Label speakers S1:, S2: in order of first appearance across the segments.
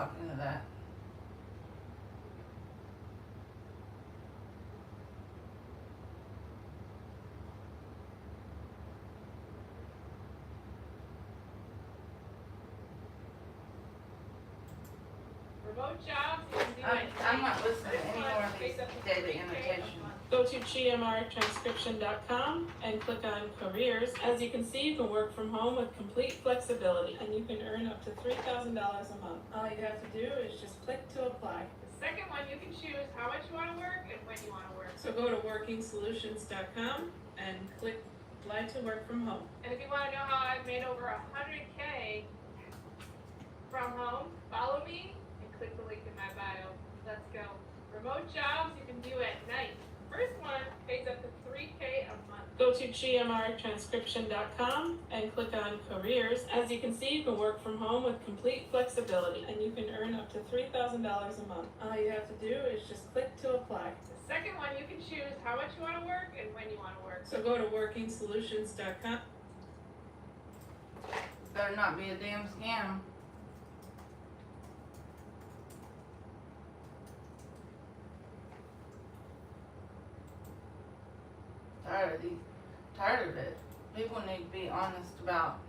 S1: talking to that.
S2: Remote jobs, you can do
S1: I'm not listening to any more of these
S2: Face up to
S1: data
S2: 3K a
S1: annotations.
S2: month.
S3: Go to gmrtranscription.com and click on careers. As you can see, you can work from home with complete flexibility and you can earn up to $3,000 a month. All you have to do is just click to apply.
S2: The second one, you can choose how much you want to work and when you want to work.
S3: So go to workingsolutions.com and click apply to work from home.
S2: And if you want to know how I've made over 100K from home, follow me and click the link in my bio. Let's go. Remote jobs you can do at night. First one pays up to 3K a month.
S3: Go to gmrtranscription.com and click on careers. As you can see, you can work from home with complete flexibility and you can earn up to $3,000 a month. All you have to do is just click to apply.
S2: The second one, you can choose how much you want to work and when you want to work.
S3: So go to workingsolutions.com.
S1: Better not be a damn scam. Tired of it. People need to be honest about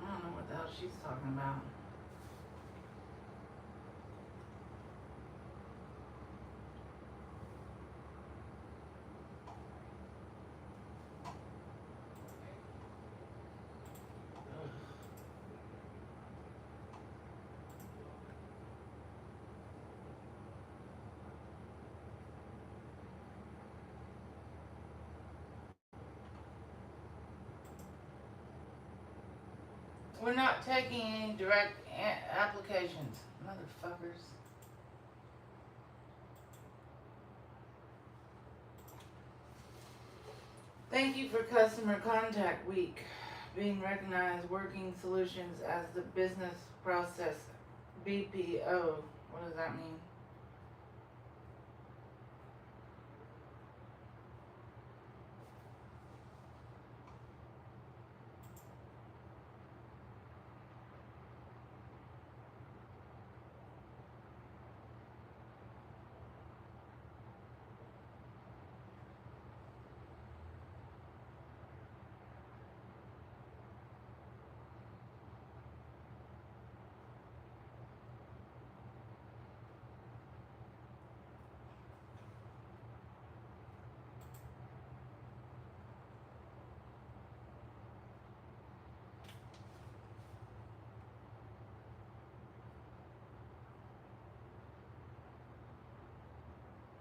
S1: I don't know what the hell she's talking about. We're not taking any direct applications, motherfuckers. Thank you for Customer Contact Week being recognized Working Solutions as the business process BPO. What does that mean?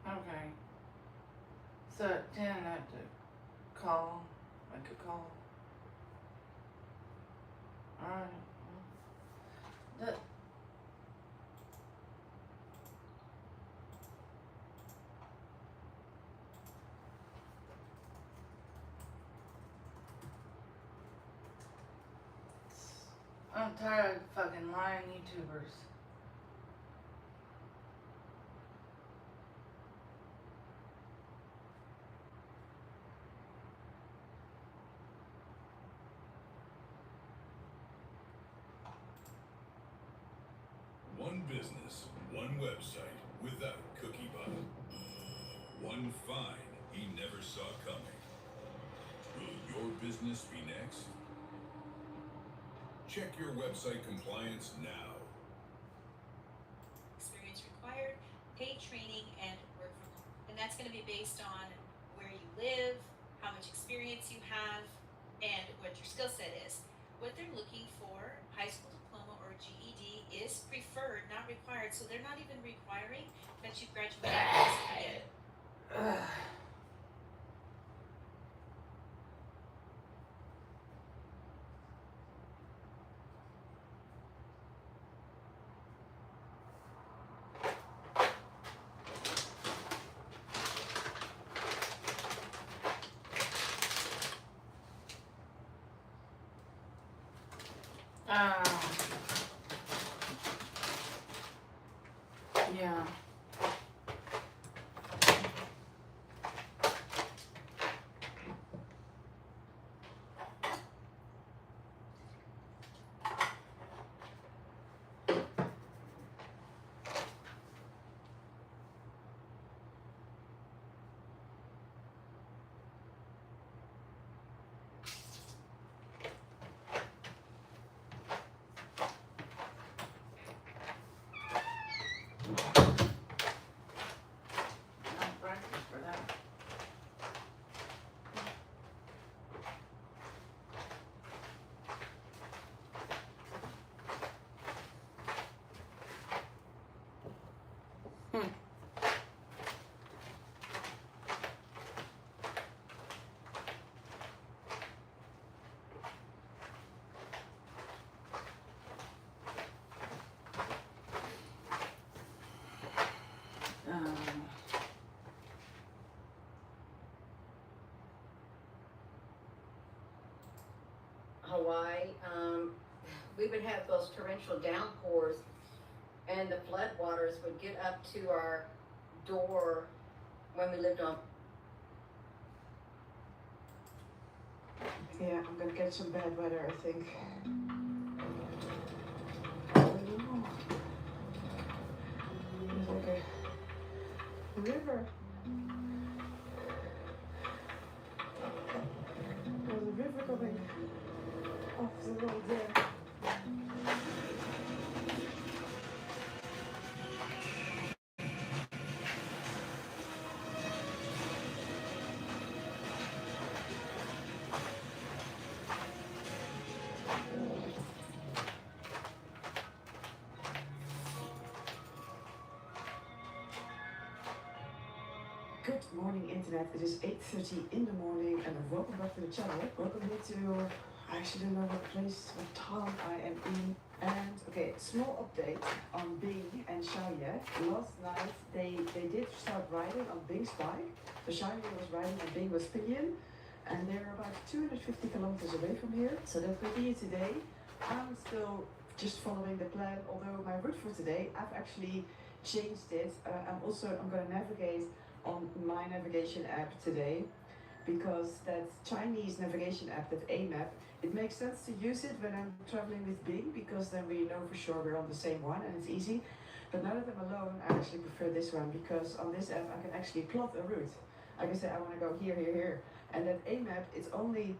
S1: Okay. So at 10 I have to call, make a call. Alright. That, I'm tired of fucking lying YouTubers.
S4: One business, one website, without cookie button. One find he never saw coming. Will your business be next? Check your website compliance now.
S5: Experience required, paid training, and work from home. And that's going to be based on where you live, how much experience you have, skill set is. What they're looking for, high school diploma or GED, is preferred, not required. So they're not even requiring that you graduate with a
S1: Ugh. Yeah. I'll practice for that. Um,
S6: Hawaii, we would have those torrential downpours, and the floodwaters would get up to our door when we lived on.
S7: Yeah, I'm gonna get some bad weather, I think. I don't know. There's like a river. There's a river coming off the road there. Good morning, Internet. It is 8:30 in the morning, and welcome back to the channel. Welcome here to, I actually don't know what place, what town I am in. And okay, small update on Bing and Xiaoye. Last night they did start riding on Bing's bike. So Xiaoye was riding and Bing was pinyin, and they're about 250 kilometers away from here. So they'll continue today. I'm still just following the plan, although my route for today, I've actually changed it. I'm gonna navigate on my navigation app today, because that Chinese navigation app, that AMAP, it makes sense to use it when I'm traveling with Bing, because then we know for sure we're on the same one and it's easy. But now that I'm alone, I actually prefer this one, because on this app I can actually plot a route. I can say I want to go here, here, here, and that AMAP is only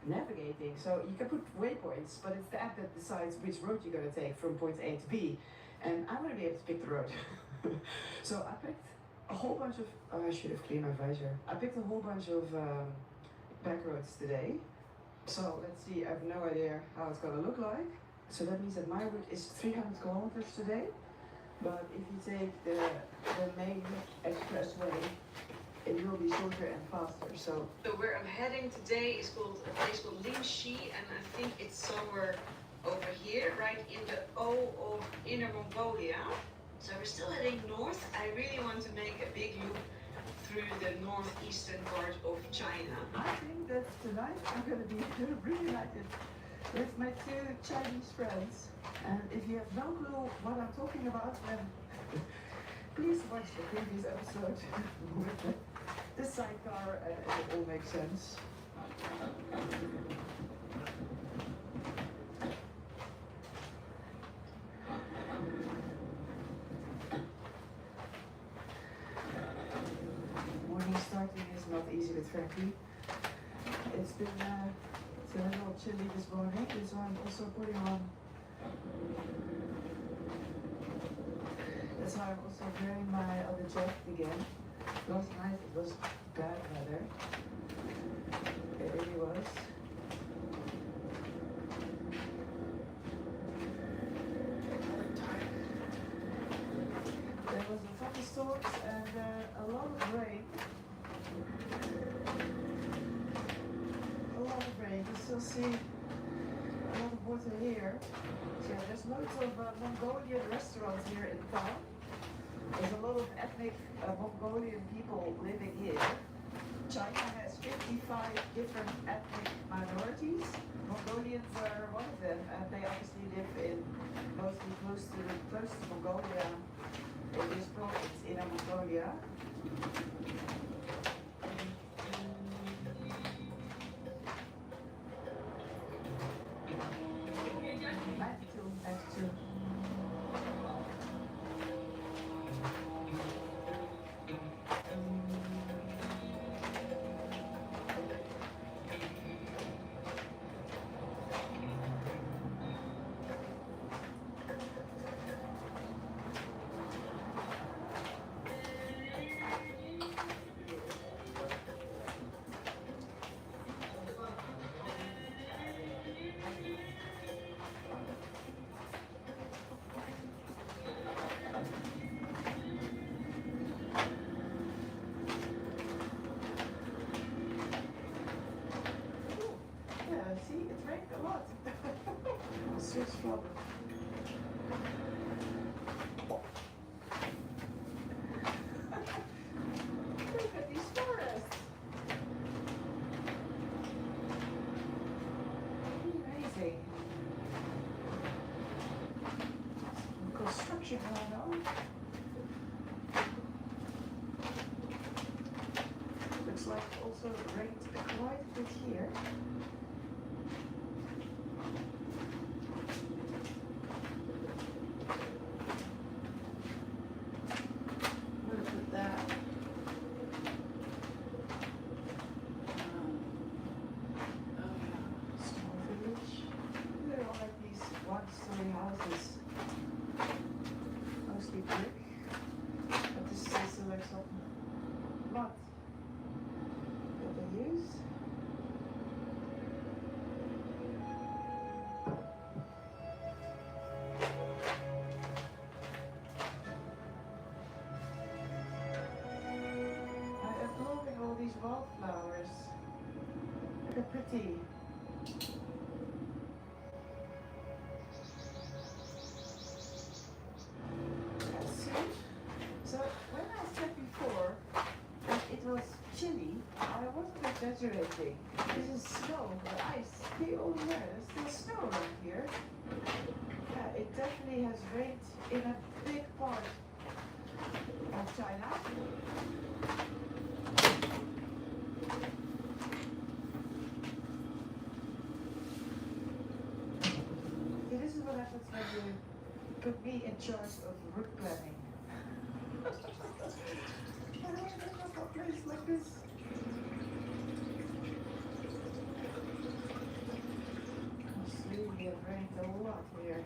S7: navigating, so you can put waypoints, but it's the app that decides which road you're going to take from point A to B, and I'm going to be able to pick the road. So I picked a whole bunch of, I should have cleaned my visor. I picked a whole bunch of back roads today. So let's see, I have no idea how it's gonna look like. So that means that my route is 300 kilometers today. But if you take the main expressway, it will be shorter and faster. So where I'm heading today is called a place called Lingxi, and I think it's somewhere over here, right in the O of Inner Mongolia. So we're still heading north. I really want to make a big loop through the northeastern part of China. I think that tonight I'm going to be reunited with my two Chinese friends. And if you have no clue what I'm talking about, then please watch the previous episode with the sidecar, and it all makes sense. Starting is not easy with Frankie. It's been it's a little chilly this morning, so I'm also putting on. That's why I'm also wearing my other jacket again. Last night it was bad weather. It really was. see a lot of water here. So yeah, there's loads of Mongolian restaurants here in town. There's a lot of ethnic Mongolian people living here. China has 55 different ethnic minorities. Mongolians are one of them, and they obviously live in mostly close to Mongolia, in this province, Inner Mongolia. Back to. Yeah, see, it rained a lot. Swiss flop. Look at these forests. Amazing. Construction going on. Looks like also rained quite a bit here.
S1: Where to put that? Oh yeah.
S7: Small village. There are like these one-story houses. Mostly brick. But this is also like some mud that they use. I am loving all these wildflowers. They're pretty. That's it. So when I said before that it was chilly, I wasn't exaggerating. This is snow, the ice. See over there, there's still snow around here. Yeah, it definitely has rained in a big part of China. See, this is what happens when you put me in charge of route planning. I don't know a place like this. It's really rained a lot here.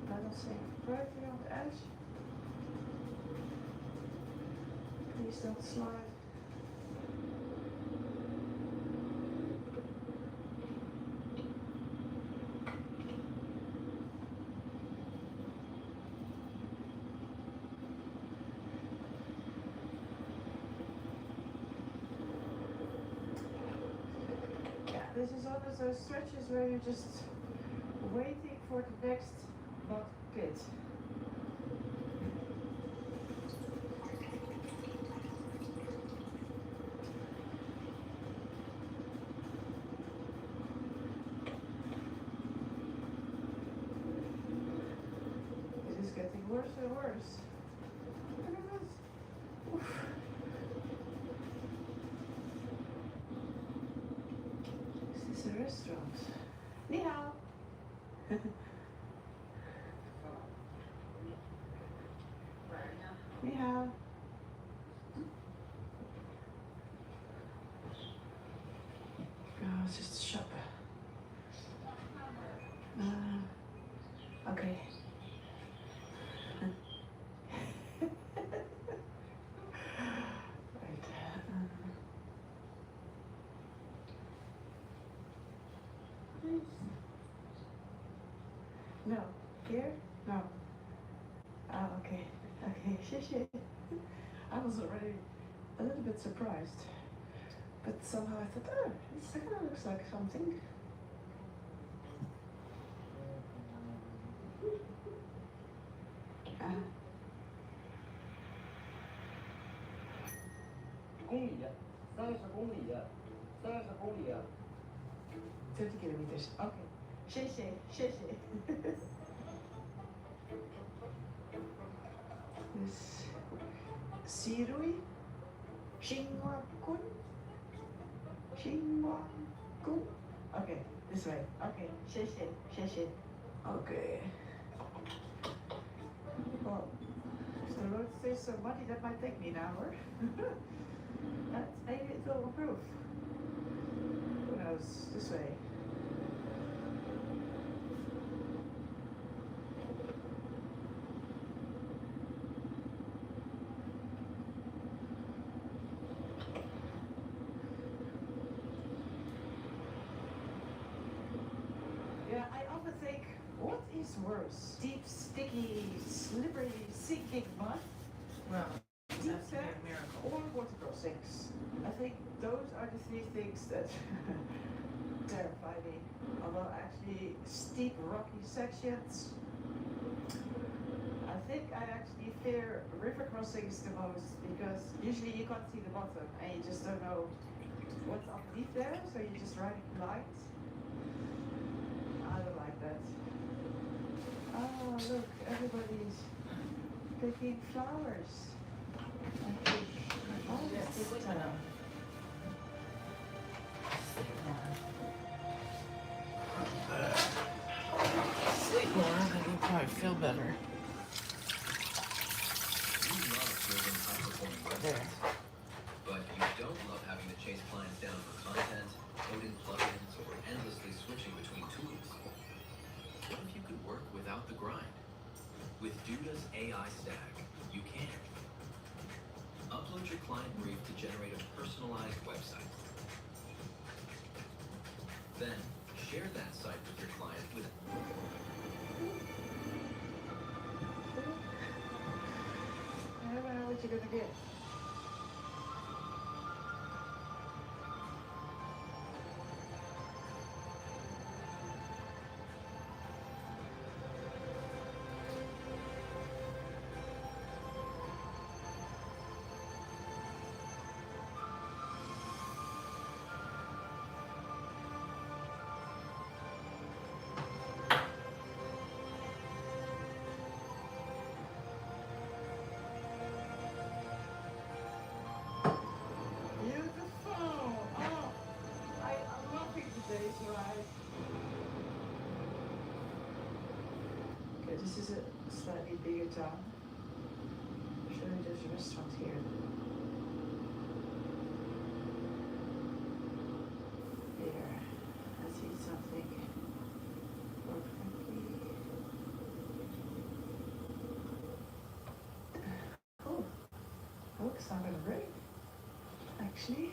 S7: Balancing perfectly on the edge. Please don't slide. Yeah, this is one of those stretches where you're just waiting for the next mud pit. It is getting worse and worse. Look at this. Oof. Is this a restaurant? Ni hao. Ni hao. Oh, it's just a shop. Okay. Right. please? No. Here? No. Ah, okay. Okay, shit. I was already a little bit surprised. But somehow I thought, oh, this kind of looks like something. Ah. 30 kilometers. Okay. 谢谢. This Sirui Shinwakun. Okay, this way. Okay, 谢谢. Okay. Well, if the road stays so muddy, that might take me an hour. But maybe it will improve. Who knows? This way. Yeah, I often think, what is worse? Deep, sticky, slippery, sinking mud?
S1: Well,
S7: Deep
S1: that's a
S7: sand
S1: big miracle.
S7: or water crossings? I think those are the three things that terrify me. Although actually steep rocky sections, I think I actually fear river crossings the most because usually you can't see the bottom and you just don't know what's underneath there, so you're just riding blind. I don't like that. Oh, look, everybody's picking flowers. I think. Oh,
S1: Yes,
S7: it's this
S1: I know.
S7: time.
S1: Sleep more, then you'll probably feel better.
S8: You love building high-performing
S1: There.
S8: websites, but you don't love having to chase clients down for content, coding plugins, or endlessly switching between tools. What if you could work without the grind? With Duda's AI stack, you can. Upload your client brief to generate a personalized website. Then, share that site with your client with
S7: I never know what you're gonna get. Beautiful! Oh, I'm loving today's ride. Okay, this is a slightly bigger town. I'll show you there's a restaurant here. Here, let's eat something. Oh, looks not gonna rain. Actually,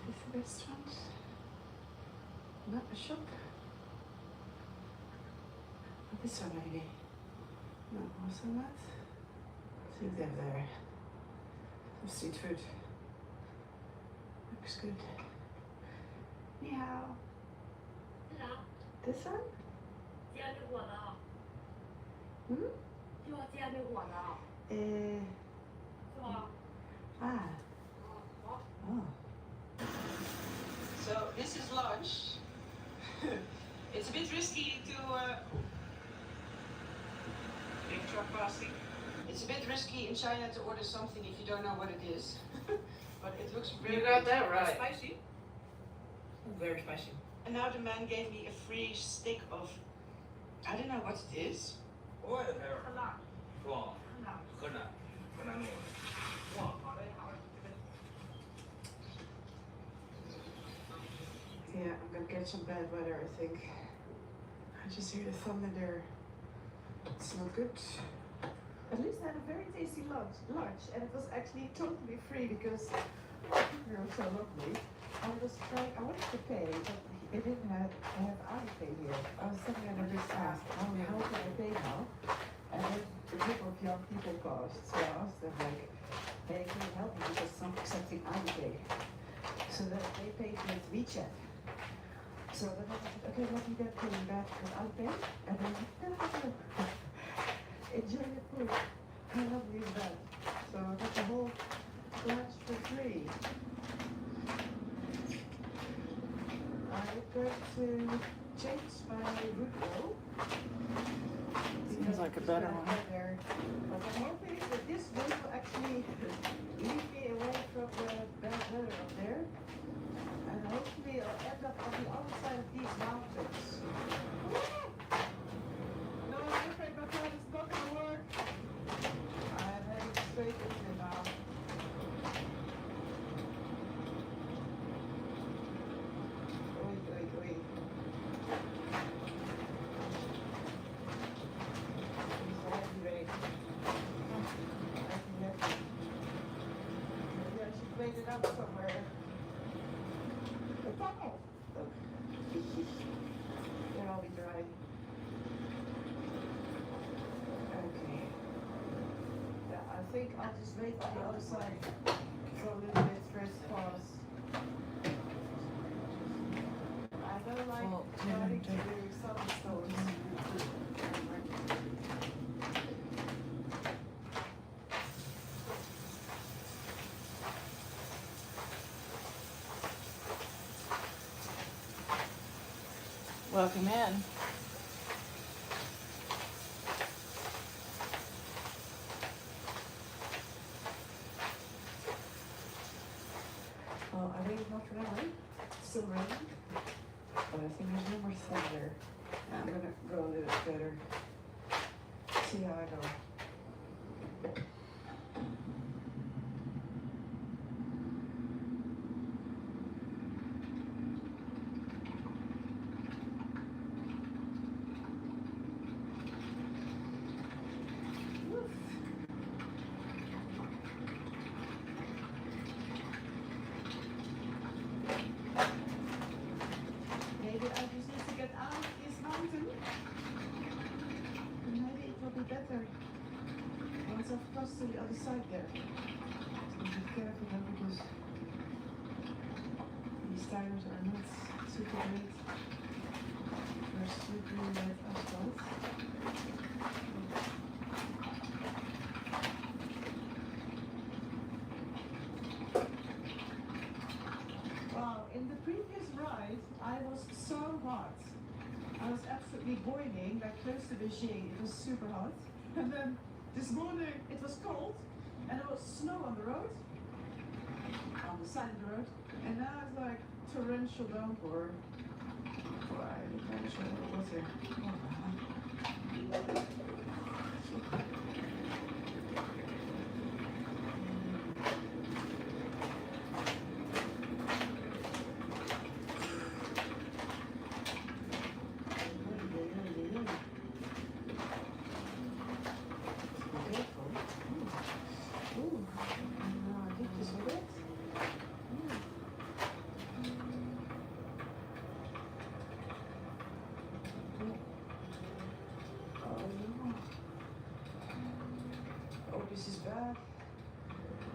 S7: this is a restaurant, not a shop. Oh, this one maybe. No, also not. I think they're there. Some street food. Looks good. Ni hao.
S2: 是啊，
S7: This one?
S2: 加nước我的啊，
S7: Hmm?
S2: 就要加nước我的啊， 是吧？
S7: Ah.
S2: 好。
S7: Oh. So this is lunch. It's a bit risky to big truck passing. It's a bit risky in China to order something if you don't know what it is. But it looks very
S1: You got
S7: good.
S1: that right.
S7: Spicy.
S1: Very spicy.
S7: And now the man gave me a free stick of, I don't know what it is.
S9: 国外的牌儿
S2: 很辣，
S9: 是吧？
S2: 很辣。
S9: 河南弄的。哇，
S2: 好嘞，好嘞，这个。
S7: Yeah, I'm gonna get some bad weather, I think. I just hear the thunder there. It's not good. At least I had a very tasty lunch, and it was actually totally free because they were so lovely. I was trying, I wanted to pay, but it didn't have Alipay here. I was sitting there and I just asked, how can I pay now? And then the group of young people paused, so I asked them like, hey, can you help me because I'm accepting Alipay? So that they paid with WeChat. So then I said, okay, let me get paying back with Alipay, and then enjoy your food. How lovely is that? So I got the whole lunch for free. I'm going to change my route though.
S1: Seems like a better one.
S7: But I'm hoping that this route will actually lead me away from the bad weather up there. And hopefully I'll end up on the other side of these mountains. No, I'm afraid my plan is not going to work. I'm heading straight into now. Oi. It's a heavy rain. Heavy. Maybe I should wait it up somewhere. The tunnel! Look. Here I'll be dry. Okay. Yeah, I think I'll just wait on the other side for a little bit first pause. I don't like starting to do some stories.
S1: Welcome in.
S7: Well, I think not really. It's still raining. But I think there's no more thunder. I'm gonna go a little bit better. See how I go. Maybe I just need to get out of this mountain. And maybe it will be better once I've crossed to the other side there. So be careful then because these tires are not super great. They're slippery red asphalt. Wow, in the previous ride, I was so hot. I was absolutely boiling, like close to the shade. It was super hot. And then this morning, it was cold, and there was snow on the road, on the side of the road. And now it's like torrential downpour. Wow, I can't show what was here. Oh, wow. Oh, this is bad.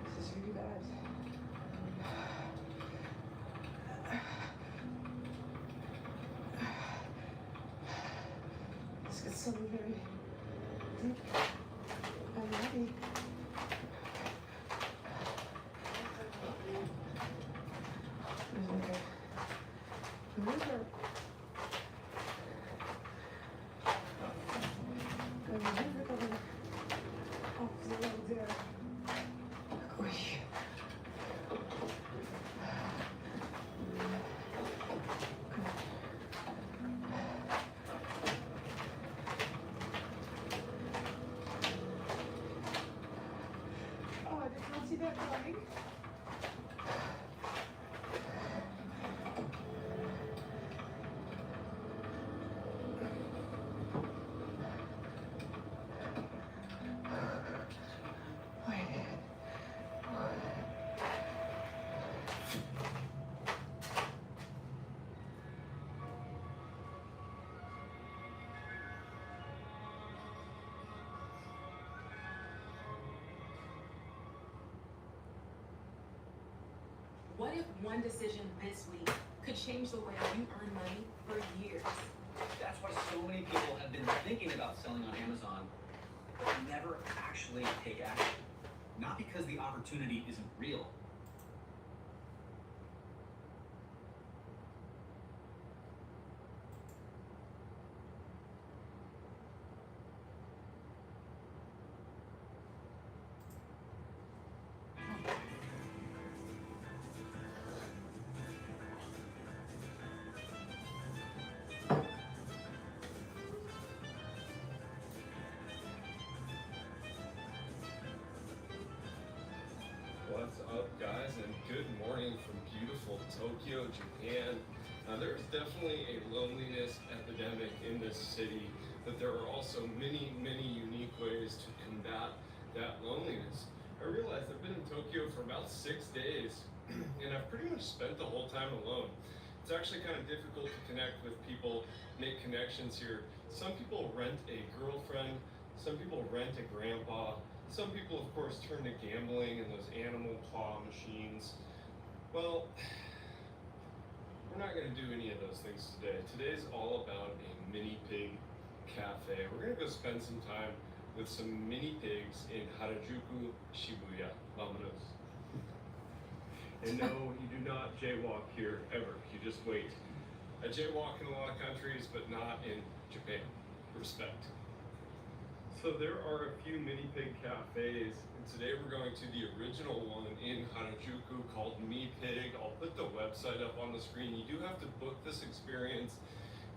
S7: This is really bad. This gets something very deep and heavy. There's like a river. There's a river coming off the road there. Oei. Oh, I did not see that coming.
S10: What if one decision this week could change the way you earn money for years?
S11: That's why so many people have been thinking about selling on Amazon, but never actually take action. Not because the opportunity isn't real.
S12: What's up, guys, and good morning from beautiful Tokyo, Japan. There's definitely a loneliness epidemic in this city, but there are also many, many unique ways to combat that loneliness. I realized I've been in Tokyo for about 6 days, and I've pretty much spent the whole time alone. It's actually kind of difficult to connect with people, make connections here. Some people rent a girlfriend, some people rent a grandpa. Some people, of course, turn to gambling and those animal claw machines. Well, we're not going to do any of those things today. Today's all about a mini pig cafe. We're going to go spend some time with some mini pigs in Harajuku, Shibuya. Vamonos. And no, you do not jaywalk here ever. You just wait. I jaywalk in a lot of countries, but not in Japan. Respect. So there are a few mini pig cafes, and today we're going to the original one in Harajuku called Me Pig. I'll put the website up on the screen. You do have to book this experience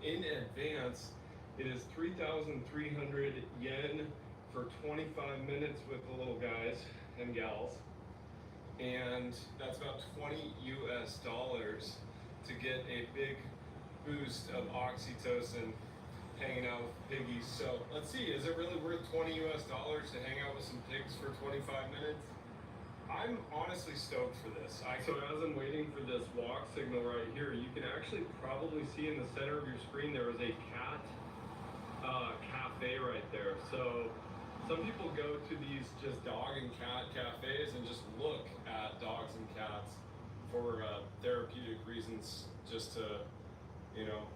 S12: in advance. It is 3,300 yen for 25 minutes with the little guys and gals, and that's about $20 to get a big boost of oxytocin hanging out with piggies. So let's see, is it really worth $20 to hang out with some pigs for 25 minutes? I'm honestly stoked for this. So as I'm waiting for this walk signal right here, you can actually probably see in the center of your screen there is a cat cafe right there. So some people go to these just dog and cat cafes and just look at dogs and cats for therapeutic reasons, just to, you know,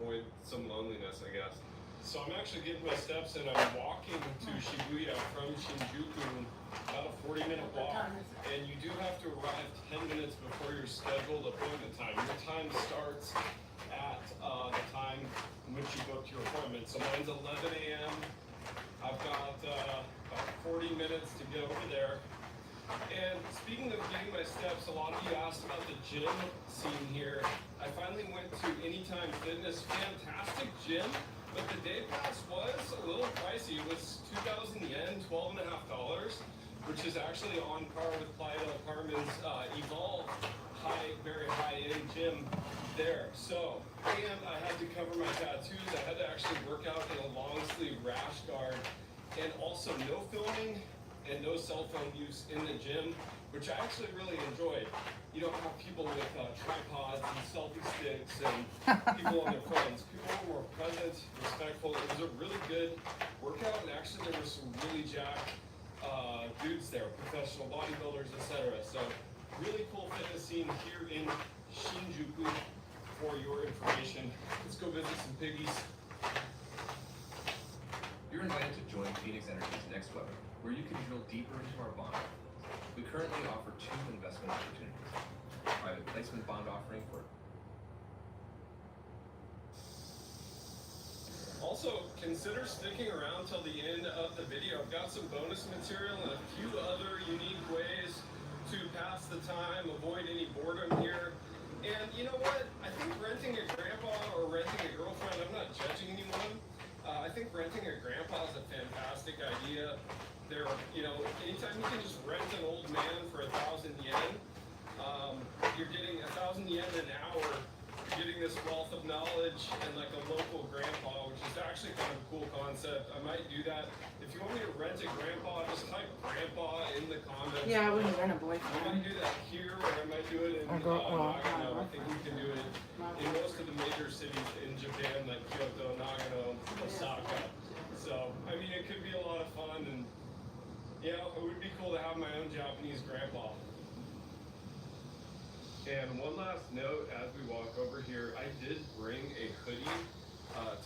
S12: avoid some loneliness, I guess. So I'm actually getting my steps in. I'm walking to Shibuya from Shinjuku, about a 40-minute walk, and you do have to arrive 10 minutes before your scheduled appointment time. Your time starts at the time in which you booked your appointment. So mine's 11 a.m. I've got about 40 minutes to get over there. And speaking of getting my steps, a lot of you asked about the gym scene here. I finally went to Anytime Fitness, fantastic gym, but the day pass was a little pricey. It was 2,000 yen, $12.50, which is actually on par with Playa del Carmen's Evolve very high-end gym there. So, and I had to cover my tattoos. I had to actually work out in a long sleeve rash guard, and also no filming and no cell phone use in the gym, which I actually really enjoyed. You don't have people with tripods and selfie sticks and people on their phones. People were more present, respectful. It was a really good workout, and actually there were some really jacked dudes there, professional bodybuilders, etc. So really cool fitness scene here in Shinjuku for your information. Let's go visit some piggies.
S8: You're invited to join Phoenix Energy's next webinar, where you can drill deeper into our bond. We currently offer 2 investment opportunities. A private placement bond offering for
S12: Also, consider sticking around till the end of the video. I've got some bonus material and a few other unique ways to pass the time, avoid any boredom here. And you know what? I think renting a grandpa or renting a girlfriend, I'm not judging anyone. I think renting a grandpa is a fantastic idea. There, you know, anytime you can just rent an old man for 1,000 yen, you're getting 1,000 yen an hour. You're getting this wealth of knowledge and like a local grandpa, which is actually kind of a cool concept. I might do that. If you want me to rent a grandpa, just type grandpa in the comments.
S1: Yeah, I wouldn't rent a
S12: I
S1: boyfriend.
S12: might do that here, or I might do it in Nagano. I think we can do it in most of the major cities in Japan, like Kyoto, Nagano, Osaka. So, I mean, it could be a lot of fun, and you know, it would be cool to have my own Japanese grandpa. And one last note as we walk over here, I did bring a hoodie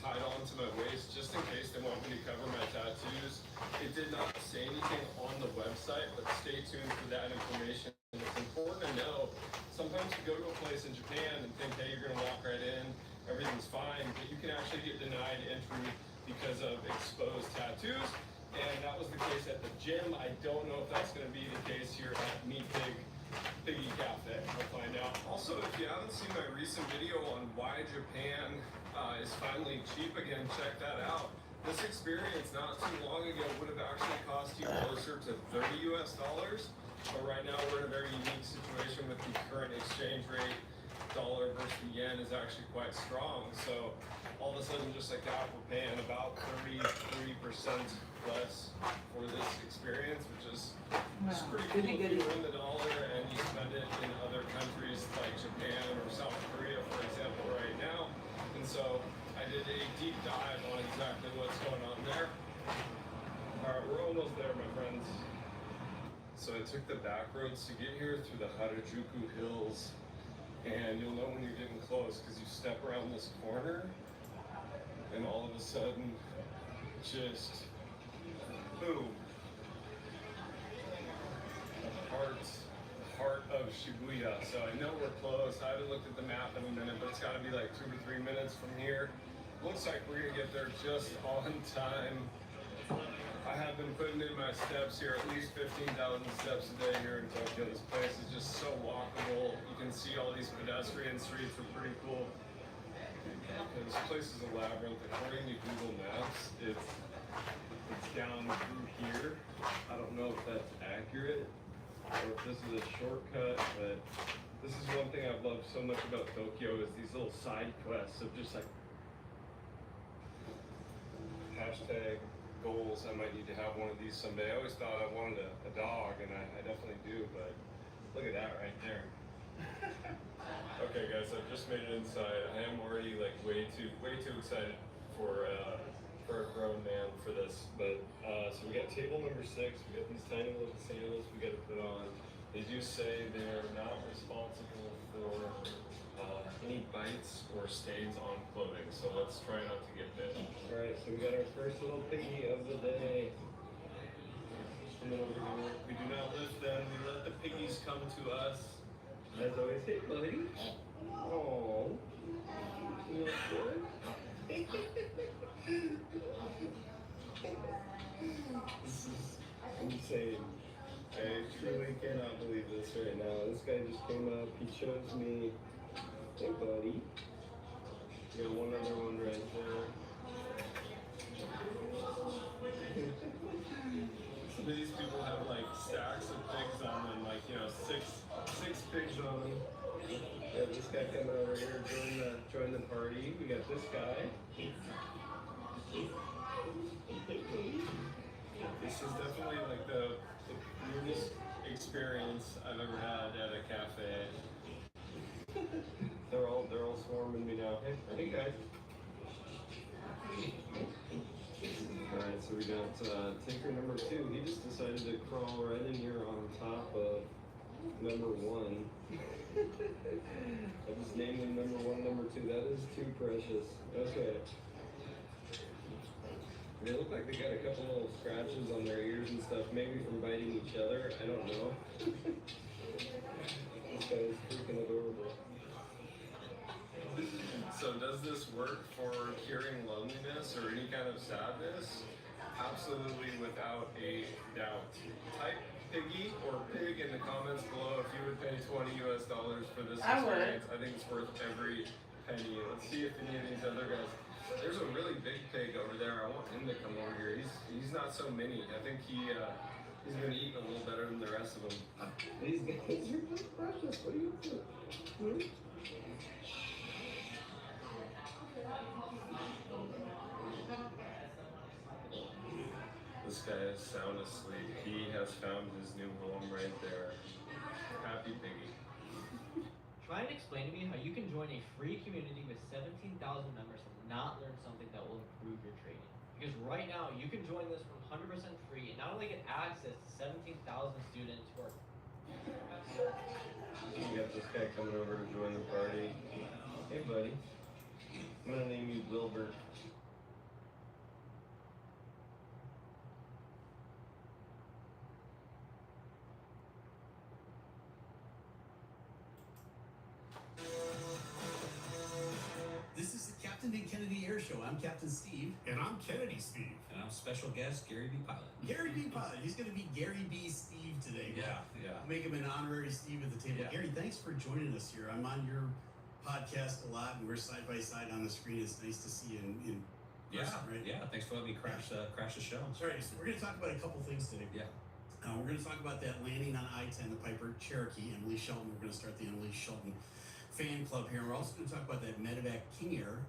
S12: tied onto my waist just in case they want me to cover my tattoos. It did not say anything on the website, but stay tuned for that information. It's important to know, sometimes you go to a place in Japan and think, hey, you're gonna walk right in, everything's fine, but you can actually get denied entry because of exposed tattoos. And that was the case at the gym. I don't know if that's gonna be the case here at Piggy Cafe. I'll find out. Also, if you haven't seen my recent video on why Japan is finally cheap again, check that out. This experience not too long ago would have actually cost you closer to $30 US. But right now we're in a very unique situation with the current exchange rate. Dollar versus the yen is actually quite strong. So all of a sudden, just like that, we're paying about 33% less for this experience, which is pretty cool if you win the dollar and you spend it in other countries like Japan or South Korea, for example, right now. And so I did a deep dive on exactly what's going on there. All right, we're almost there, my friends. So I took the back roads to get here through the Harajuku Hills, and you'll know when you're getting close because you step around this corner and all of a sudden, just boom. The heart of Shibuya. So I know we're close. I haven't looked at the map in a minute, but it's gotta be like 2 to 3 minutes from here. Looks like we're gonna get there just on time. I have been putting in my steps here, at least 15,000 steps a day here in Tokyo. This place is just so walkable. You can see all these pedestrian streets are pretty cool. This place is a labyrinth. According to Google Maps, it's down through here. I don't know if that's accurate or if this is a shortcut, but this is one thing I've loved so much about Tokyo is these little side quests of just like hashtag goals. I might need to have one of these someday. I always thought I wanted a dog, and I definitely do, but look at that right there. Okay guys, I've just made it inside. I am already like way too excited for a grown man for this, but so we got table number 6, we got these tiny little sandals we got to put on. They do say they're not responsible for any bites or stains on clothing, so let's try not to get bit. Alright, so we got our first little piggy of the day. And then over here, we do not lift them, we let the piggies come to us. As always, hey buddy. Oh, you look good. This is insane. I truly cannot believe this right now. This guy just came up, he chose me. Hey buddy. We got one other one right there. Some of these people have like stacks of pigs on them, like, you know, six pigs on them. Yeah, this guy coming over here, join the party. We got this guy. This is definitely like the weirdest experience I've ever had at a cafe. They're all swarming me now. Hey guys. Alright, so we got tinker number 2. He just decided to crawl right in here on top of number 1. I just named him number 1, number 2. That is too precious. Okay. They look like they got a couple little scratches on their ears and stuff, maybe from biting each other. I don't know. This guy is freaking adorable. So does this work for curing loneliness or any kind of sadness? Absolutely, without a doubt. Type piggy or pig in the comments below if you would pay $20 US for this experience. I think it's worth every penny. Let's see if any of these other guys. There's a really big pig over there. I want him to come over here. He's not so mini. I think he's gonna eat a little better than the rest of them. These guys are really precious. What are you up to? This guy is sound asleep. He has found his new home right there. Happy piggy.
S13: Try and explain to me how you can join a free community with 17,000 members and not learn something that will improve your trading. Because right now, you can join this for 100% free and not only get access to 17,000 students who are
S12: You got this guy coming over to join the party. Hey, buddy. I'm gonna name you Wilbert.
S14: This is the Captain and Kennedy Air Show. I'm Captain Steve.
S15: And I'm Kennedy Steve.
S14: And I'm special guest Gary B. Pilot. Gary B. Pilot. He's going to be Gary B. Steve today.
S15: Yeah.
S14: Make him an honorary Steve at the table.
S15: Yeah.
S14: Gary, thanks for joining us here. I'm on your podcast a lot, and we're side by side on the screen. It's nice to see you in person, right?
S11: Yeah. Thanks for letting me crash the show.
S14: All right, so we're going to talk about a couple things today.
S11: Yeah.
S14: We're going to talk about that landing on I-10, the Piper Cherokee, Emily Shelton. We're going to start the Emily Shelton fan club here. We're also going to talk about that medevac King Air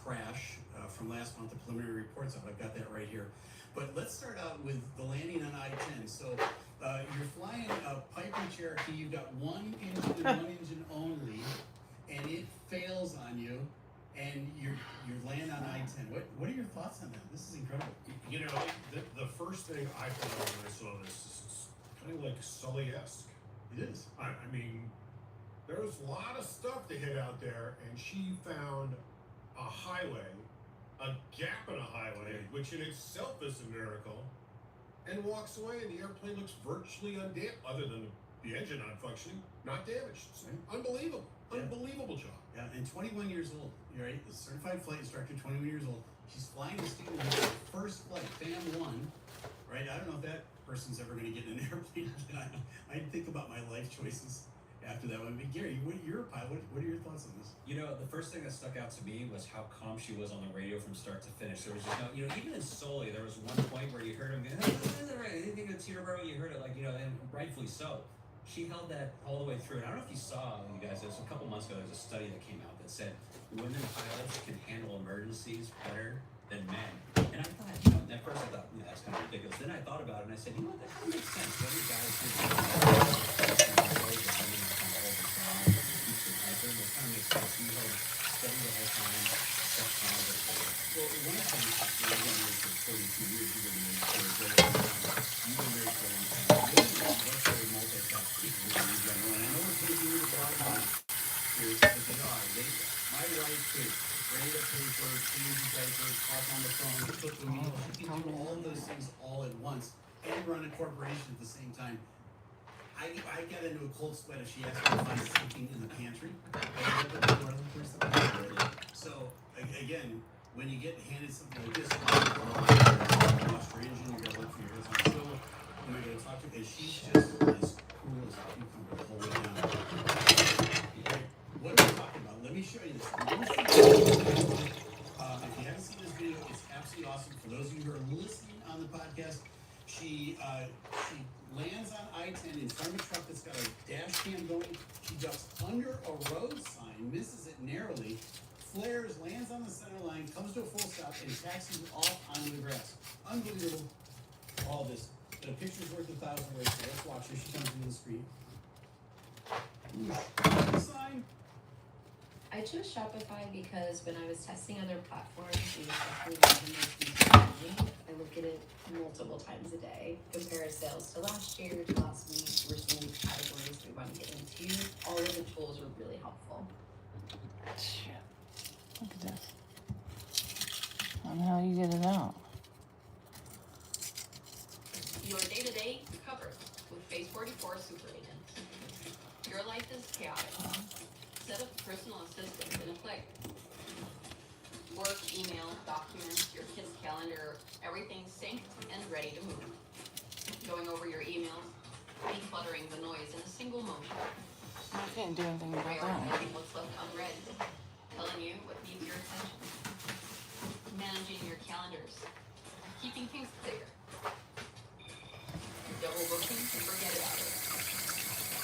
S14: crash from last month. The preliminary reports out. I've got that right here. But let's start out with the landing on I-10. So you're flying a Piper Cherokee. You've got one engine and one engine only, and it fails on you, and you land on I-10. What are your thoughts on that? This is incredible.
S15: You know, the first thing I thought when I saw this is it's kind of like Sully-esque.
S14: It is.
S15: I mean, there was a lot of stuff to hit out there, and she found a highway, a gap in a highway, which in itself is a miracle, and walks away, and the airplane looks virtually undamaged, other than the engine not functioning, not damaged. It's unbelievable.
S14: Yeah.
S15: Unbelievable job.
S14: Yeah, and 21 years old, right? The certified flight instructor, 21 years old. She's flying the student in her first flight, FAM 1, right? I don't know if that person's ever going to get in an airplane again. I think about my life choices after that one. But Gary, you're a pilot. What are your thoughts on this?
S11: You know, the first thing that stuck out to me was how calm she was on the radio from start to finish. There was just no, you know, even in Sully, there was one point where you heard him go, anything in Teterboro, you heard it, like, you know, and rightfully so. She held that all the way through. And I don't know if you saw, you guys, it was a couple months ago, there was a study that came out that said women pilots can handle emergencies better than men. And I thought, you know, at first I thought, that's kind of ridiculous. Then I thought about it and I said, you know what, that kind of makes sense. Every guy who's kind of all the time, it kind of makes sense. You held steady the whole time, stuff calm.
S14: Well, one of the things, you've been married for 42 years, you've been married for a very long time. You've been married for a long time. What's very multitasking in general? And I know we're taking you to the bottom line here, but they are. My wife could grade a paper, change a diaper, talk on the phone, cook a meal. She can do all those things all at once and run a corporation at the same time. I got into a cold sweat if she asked me to find something in the pantry. So, again, when you get handed something like this, you gotta wash your engine, you gotta look for your husband. So, when we're gonna talk to her, she's just as cool as a cucumber the whole way down. What are we talking about? Let me show you this. If you haven't seen this video, it's absolutely awesome. For those of you who are listening on the podcast, she lands on I-10 in front of a truck that's got a dash cam going. She ducks under a road sign, misses it narrowly, flares, lands on the center line, comes to a full stop, and taxis off onto the grass. Unbelievable. All this. The picture's worth 1,000 words, so let's watch her. She comes into the screen. Sign.
S16: I chose Shopify because when I was testing other platforms, it was definitely the most challenging. I look at it multiple times a day, compare sales to last year, to last week. We're seeing which categories we want to get into. All of the tools are really helpful.
S1: Shit. Look at this. I don't know how you get it out.
S17: Your day-to-day covered with Phase 44 Super Agents. Your life is chaotic. Set up a personal assistant in a click. Work, email, documents, your kid's calendar, everything synced and ready to move. Going over your emails, decluttering the noise in a single motion.
S1: I can't do anything about that.
S17: Prioritizing what's left unread, telling you what needs your attention. Managing your calendars, keeping things clear. Double booking, forget about it.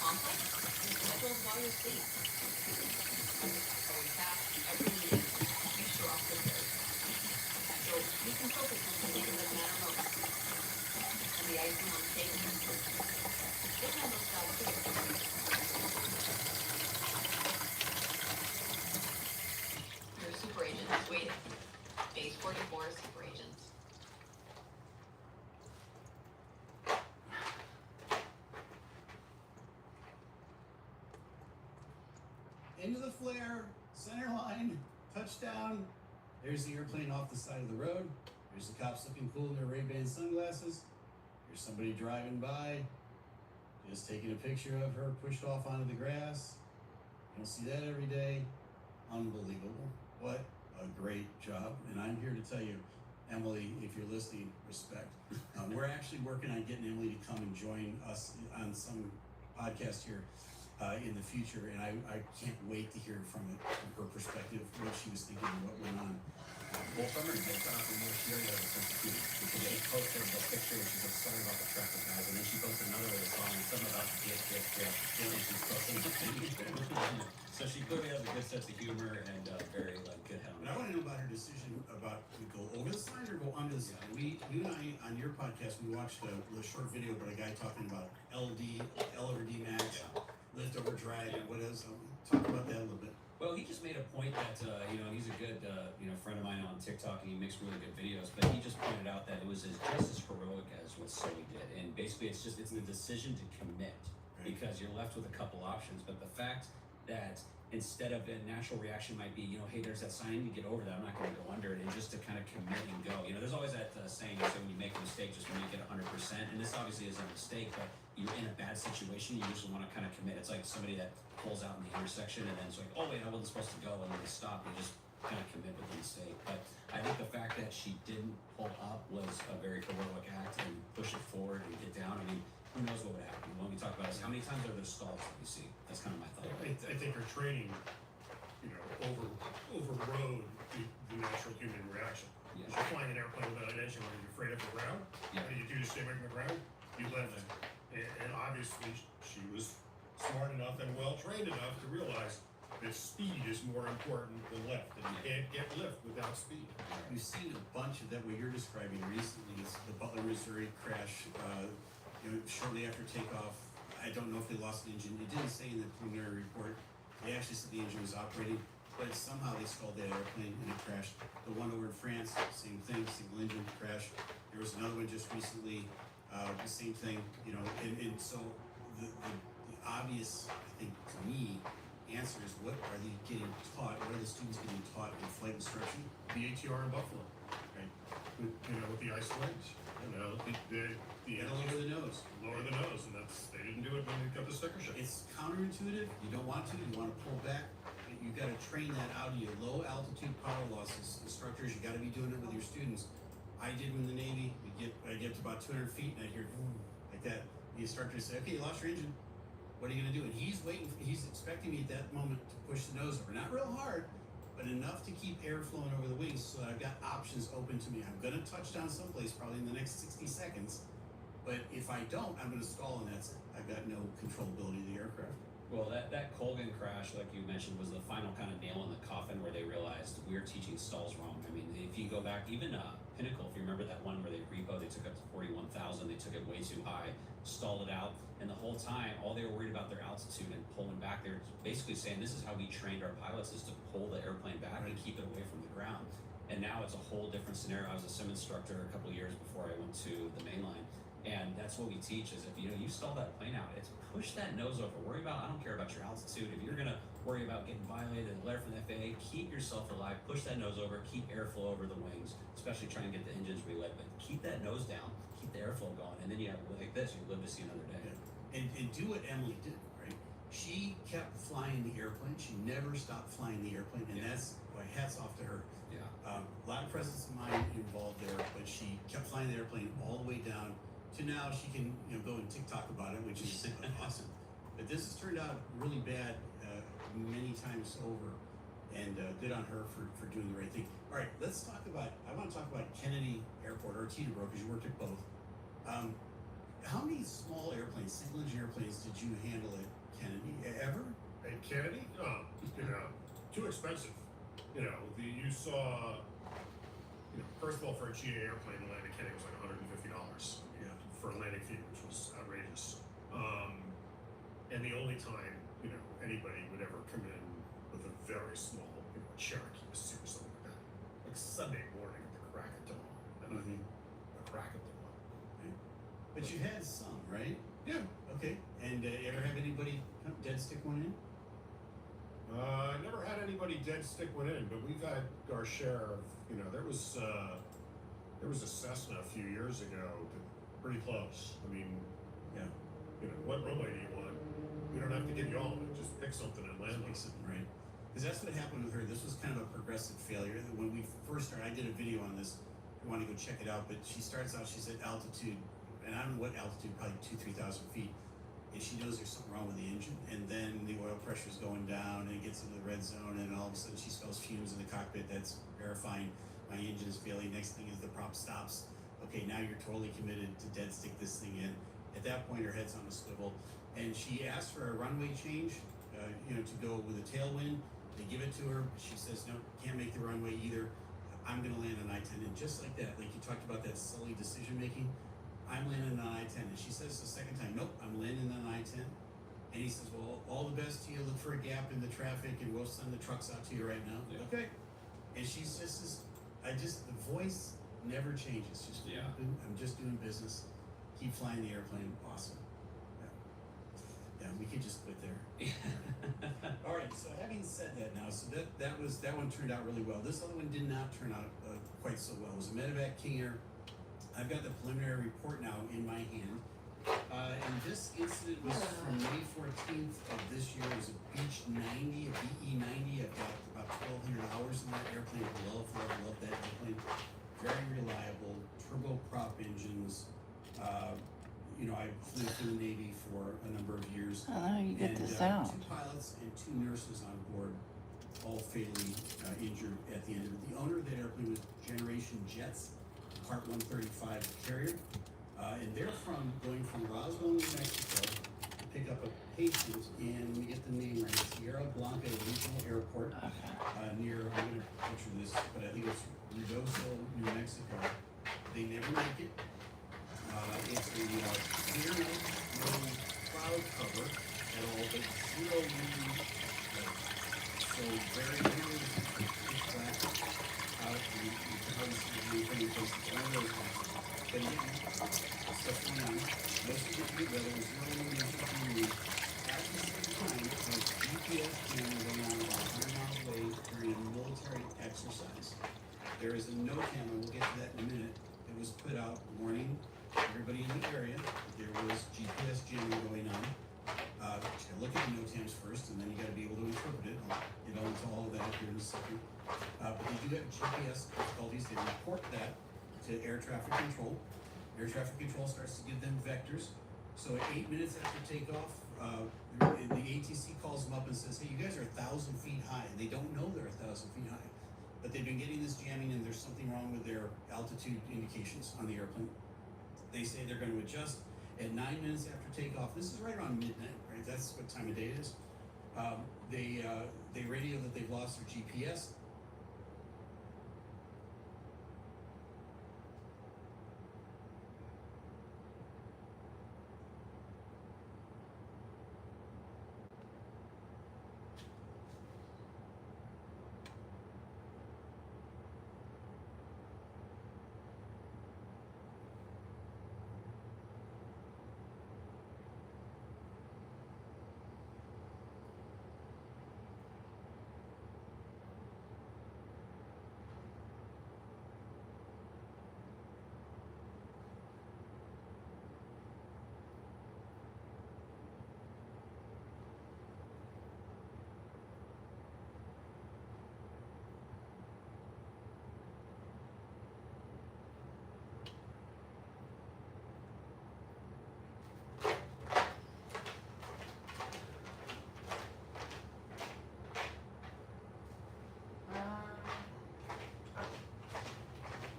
S17: Complex, scheduled while you sleep. Every task, every meeting, you show off the third. So you can focus on the things that matter most. And the icing on the cake, it handles that too. Your super agent is waiting. Phase 44 super agents.
S14: into the flare, center line, touchdown. There's the airplane off the side of the road. There's the cops looking cool in their Ray-Ban sunglasses. There's somebody driving by, just taking a picture of her pushed off onto the grass. You don't see that every day. Unbelievable. What a great job. And I'm here to tell you, Emily, if you're listening, respect. We're actually working on getting Emily to come and join us on some podcast here in the future, and I can't wait to hear from her perspective, what she was thinking and what went on.
S11: Well, from her head on from there, she already has a sense of humor. Because she posted a picture where she's like, sorry about the traffic guys, and then she posted another with a song, something about the gift, and she's posting. So she clearly has a good sense of humor and very good head on.
S14: But I want to know about her decision about to go over the sign or go under the sign. You and I, on your podcast, we watched a short video about a guy talking about LD, L over D max, lift over drag, and what else. Talk about that a little bit.
S11: Well, he just made a point that, he's a good, friend of mine on TikTok, and he makes really good videos, but he just pointed out that it was just as heroic as what Sully did. And basically, it's the decision to commit, because you're left with a couple options. But the fact that instead of a natural reaction might be, hey, there's that sign, you get over that, I'm not going to go under it, and just to kind of commit and go. There's always that saying, when you make a mistake, just when you get 100%, and this obviously is a mistake, but you're in a bad situation, you usually want to kind of commit. It's like somebody that pulls out in the intersection, and then it's like, oh wait, I wasn't supposed to go, and then they stop, you just kind of commit with the mistake. But I think the fact that she didn't pull up was a very heroic act, and push it forward and get down. I mean, who knows what would happen? When we talk about this, how many times are there stalls that we see? That's kind of my thought.
S15: I think her training, overrode the natural human reaction.
S11: Yeah.
S15: If you're flying an airplane without an engine, are you afraid of the ground?
S11: Yeah.
S15: What do you do to stay away from the ground? You lift. And obviously, she was smart enough and well trained enough to realize that speed is more important than lift, and you can't get lift without speed.
S14: We've seen a bunch of that what you're describing recently. It's the Butler, Missouri crash. Shortly after takeoff, I don't know if they lost an engine. It didn't say in the preliminary report. They actually said the engine was operating, but somehow they stalled that airplane and it crashed. The one over in France, same thing, single engine crash. There was another one just recently, the same thing. And so the obvious, I think, to me, answer is what are they getting taught? What are the students getting taught in flight instruction?
S15: The ATR in Buffalo,
S14: right?
S15: With the ice wings.
S14: You gotta lower the nose.
S15: Lower the nose, and they didn't do it when they got the sticker shock.
S14: It's counterintuitive. You don't want to. You want to pull back. You got to train that out of you. Low altitude power losses. Instructors, you got to be doing it with your students. I did in the Navy. I get to about 200 feet, and I hear like that. The instructor say, "Okay, you lost your engine. What are you gonna do?" And he's waiting. He's expecting me at that moment to push the nose over. Not real hard, but enough to keep air flowing over the wings, so that I've got options open to me. I'm gonna touch down someplace probably in the next 60 seconds. But if I don't, I'm going to stall, and that's it. I've got no controllability of the aircraft.
S11: Well, that Colgan crash, like you mentioned, was the final kind of nail in the coffin where they realized we're teaching stalls wrong. I mean, if you go back, even Pinnacle, if you remember that one where they took up to 41,000, they took it way too high, stalled it out, and the whole time, all they were worried about their altitude and pulling back. They were basically saying, this is how we trained our pilots, is to pull the airplane back and keep it away from the ground. And now it's a whole different scenario. I was a sim instructor a couple of years before I went to the mainline. And that's what we teach is if you stall that plane out, it's push that nose over. I don't care about your altitude. If you're gonna worry about getting violated, a letter from the FAA, keep yourself alive, push that nose over, keep airflow over the wings, especially trying to get the engines relit, but keep that nose down, keep the airflow going, and then you have like this, you live to see another day.
S14: Yeah. And do what Emily did, right? She kept flying the airplane. She never stopped flying the airplane, and that's why hats off to her.
S11: Yeah.
S14: A lot of presence of mind involved there, but she kept flying the airplane all the way down to now she can go and TikTok about it, which is awesome. But this has turned out really bad many times over, and good on her for doing the right thing. All right, I want to talk about Kennedy Airport or Teterboro, because you worked at both. How many small airplanes, single engine airplanes, did you handle at Kennedy ever?
S15: At Kennedy? Too expensive. You saw, first of all, for a GA airplane to land at Kennedy was like $150 for a landing fee, which was outrageous. And the only time, anybody would ever come in with a very small, Cherokee, a Super, something like that, like Sunday morning at the crack of dawn. The crack of dawn.
S14: Okay. But you had some, right?
S15: Yeah.
S14: Okay. And ever have anybody dead stick one in?
S15: anybody dead stick went in, but we've had our share of, you know, there was a Cessna a few years ago, pretty close. I mean,
S14: Yeah.
S15: you know, what runway do you want? We don't have to give you all of it. Just pick something and land on it.
S14: Right. Because that's what happened with her. This was kind of a progressive failure. When we first started, I did a video on this. If you want to go check it out, but she starts out, she's at altitude, and I don't know what altitude, probably 2,000-3,000 feet. And she knows there's something wrong with the engine, and then the oil pressure's going down, and it gets into the red zone, and all of a sudden she smells fumes in the cockpit. That's verifying my engine is failing. Next thing is the prop stops. Okay, now you're totally committed to dead stick this thing in. At that point, her head's on a swivel, and she asked for a runway change, you know, to go with a tailwind. They give it to her. She says, no, can't make the runway either. I'm going to land on I-10, and just like that, like you talked about that silly decision making. I'm landing on I-10, and she says the second time, nope, I'm landing on I-10. And he says, well, all the best to you. Look for a gap in the traffic, and we'll send the trucks out to you right now.
S11: Yeah.
S14: Okay. And she's just the voice never changes. Just I'm just doing business. Keep flying the airplane. Awesome. Yeah, we could just quit there. All right. So having said that now, so that one turned out really well. This other one did not turn out quite so well. It was a medevac King Air. I've got the preliminary report now in my hand. And this incident was from May 14th of this year. It was a Beech 90, a BE 90. I've got about 1,200 hours in that airplane. Love that airplane. Very reliable, turboprop engines. You know, I flew for the Navy for a number of years.
S1: I don't know how you get this out.
S14: 2 pilots and 2 nurses on board, all fatally injured at the end of it. The owner of that airplane was Generation Jets, Part 135 carrier. And they're going from Roswell, New Mexico to pick up a patient in, let me get the name right, Sierra Blanca Regional Airport, near, I'm going to picture this, but I think it's Ruidoso, New Mexico. They never make it. It's a clear night, no cloud cover at all, but 0 wind, so very, very pitch black out. You can hardly see the view from any place. It's one of those ones. But again, stuff going on. Most of the good weather was 0 wind, no wind. At the same time, there's GPS jamming going on about 100 miles away during a military exercise. There is a NOTAM, and we'll get to that in a minute, that was put out warning everybody in the area that there was GPS jamming going on. You gotta look at the NOTAMs first, and then you gotta be able to interpret it. I'll get into all of that here in a second. But they do have GPS difficulties. They report that to air traffic control. Air traffic control starts to give them vectors. So at 8 minutes after takeoff, the ATC calls them up and says, hey, you guys are 1,000 feet high. And they don't know they're 1,000 feet high. But they've been getting this jamming, and there's something wrong with their altitude indications on the airplane. They say they're going to adjust at 9 minutes after takeoff. This is right around midnight, right? That's what time of day it is. They radio that they've lost their GPS.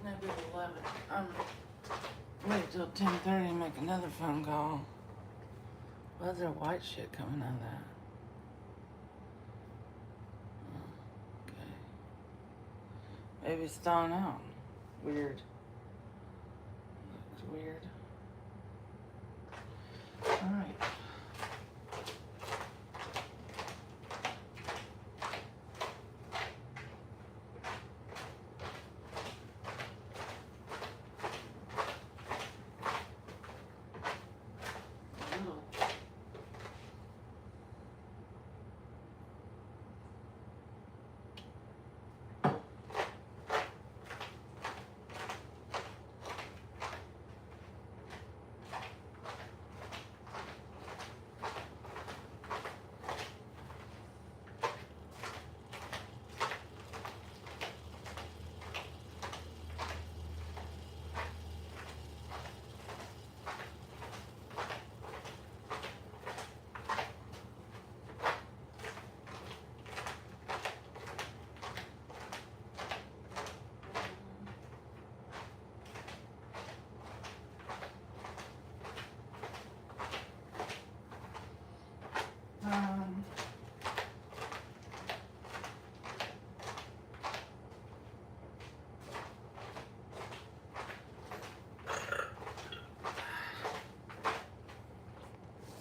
S1: Maybe 11. Wait till 10:30 and make another phone call. Why is there white shit coming out of that? Okay. Maybe it's thawing out. Weird. Looks weird.